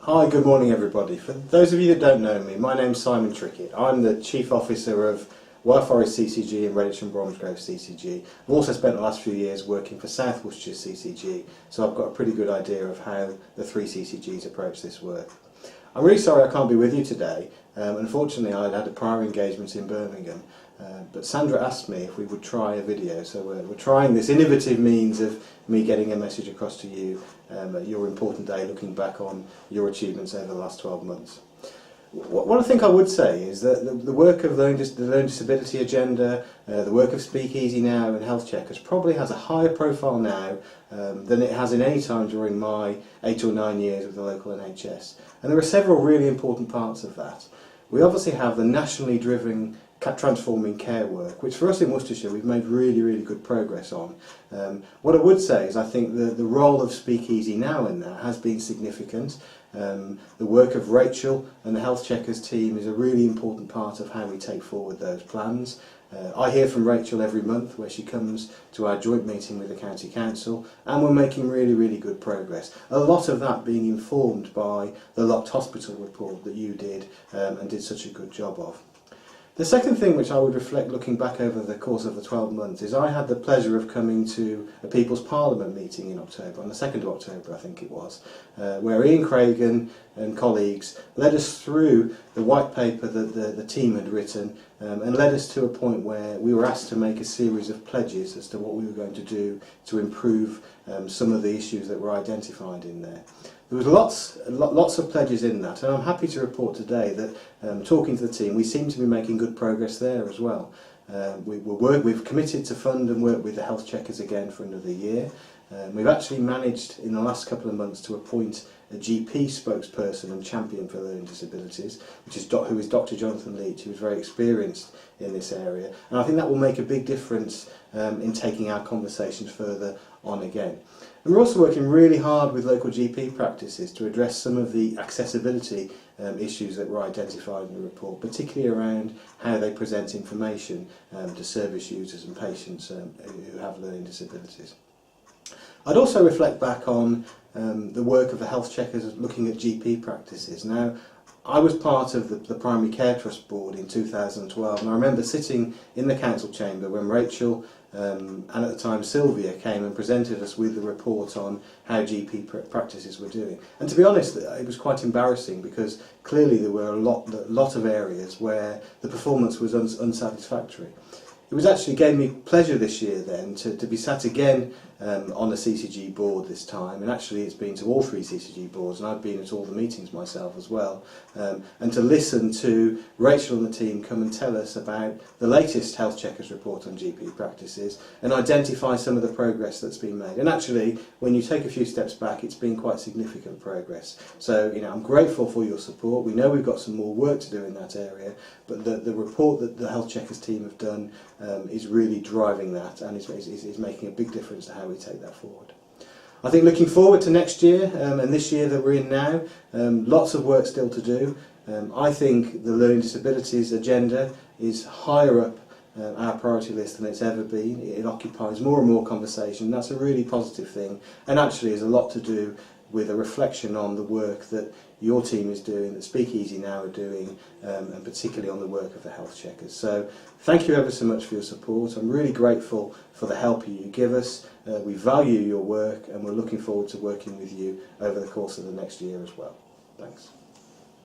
Hi, good morning everybody. For those of you that don't know me, my name's Simon Trickett. I'm the Chief Officer of Worcestershire CCG and Redditch and Bromsgrove CCG. I've also spent the last few years working for South Worcestershire CCG, so I've got a pretty good idea of how the three CCGs approach this work. I'm really sorry I can't be with you today. Unfortunately, I'd had a prior engagement in Birmingham, but Sandra asked me if we would try a video, so we're trying this innovative means of me getting a message across to you at your important day, looking back on your achievements over the last 12 months. What I think I would say is that the work of the Learning Disability Agenda, the work of SpeakEasy N.O.W. and Health Checkers probably has a higher profile now than it has in any time during my 8 or 9 years with the local NHS. And there are several really important parts of that. We obviously have the nationally driven transforming care work, which for us in Worcestershire we've made really good progress on. What I would say is I think the role of SpeakEasy Now in that has been significant. The work of Rachel and the Health Checkers team is a really important part of how we take forward those plans. I hear from Rachel every month where she comes to our joint meeting with the County Council, and we're making really good progress. A lot of that being informed by the Locked Hospital report that you did and did such a good job of. The second thing which I would reflect looking back over the course of the 12 months is I had the pleasure of coming to a People's Parliament meeting in October, on the 2nd of October I think it was, where Ian Craigan and colleagues led us through the white paper that the team had written and led us to a point where we were asked to make a series of pledges as to what we were going to do to improve some of the issues that were identified in there. There was lots of pledges in that, and I'm happy to report today that talking to the team, we seem to be making good progress there as well. We've committed to fund and work with the health checkers again for another year. We've actually managed in the last couple of months to appoint a GP spokesperson and champion for learning disabilities, who is Dr. Jonathan Leach, who is very experienced in this area, and I think that will make a big difference in taking our conversations further on again. And we're also working really hard with local GP practices to address some of the accessibility issues that were identified in the report, particularly around how they present information to service users and patients who have learning disabilities. I'd also reflect back on the work of the health checkers looking at GP practices. Now, I was part of the Primary Care Trust Board in 2012, and I remember sitting in the council chamber when Rachel and at the time Sylvia came and presented us with the report on how GP practices were doing. And to be honest, it was quite embarrassing because clearly there were a lot of areas where the performance was unsatisfactory. It actually gave me pleasure this year then to be sat again on the CCG board this time, and actually it's been to all three CCG boards, and I've been at all the meetings myself as well, and to listen to Rachel and the team come and tell us about the latest Health Checkers report on GP practices and identify some of the progress that's been made. And actually, when you take a few steps back, it's been quite significant progress. So, I'm grateful for your support. We know we've got some more work to do in that area, but the report that the Health Checkers team have done is really driving that, and is making a big difference to how we take that forward. I think looking forward to next year and this year that we're in now, lots of work still to do. I think the learning disabilities agenda is higher up our priority list than it's ever been. It occupies more and more conversation. That's a really positive thing, and actually has a lot to do with a reflection on the work that your team is doing, that SpeakEasy Now are doing, and particularly on the work of the health checkers. So thank you ever so much for your support. I'm really grateful for the help you give us. We value your work, and we're looking forward to working with you over the course of the next year as well. Thanks.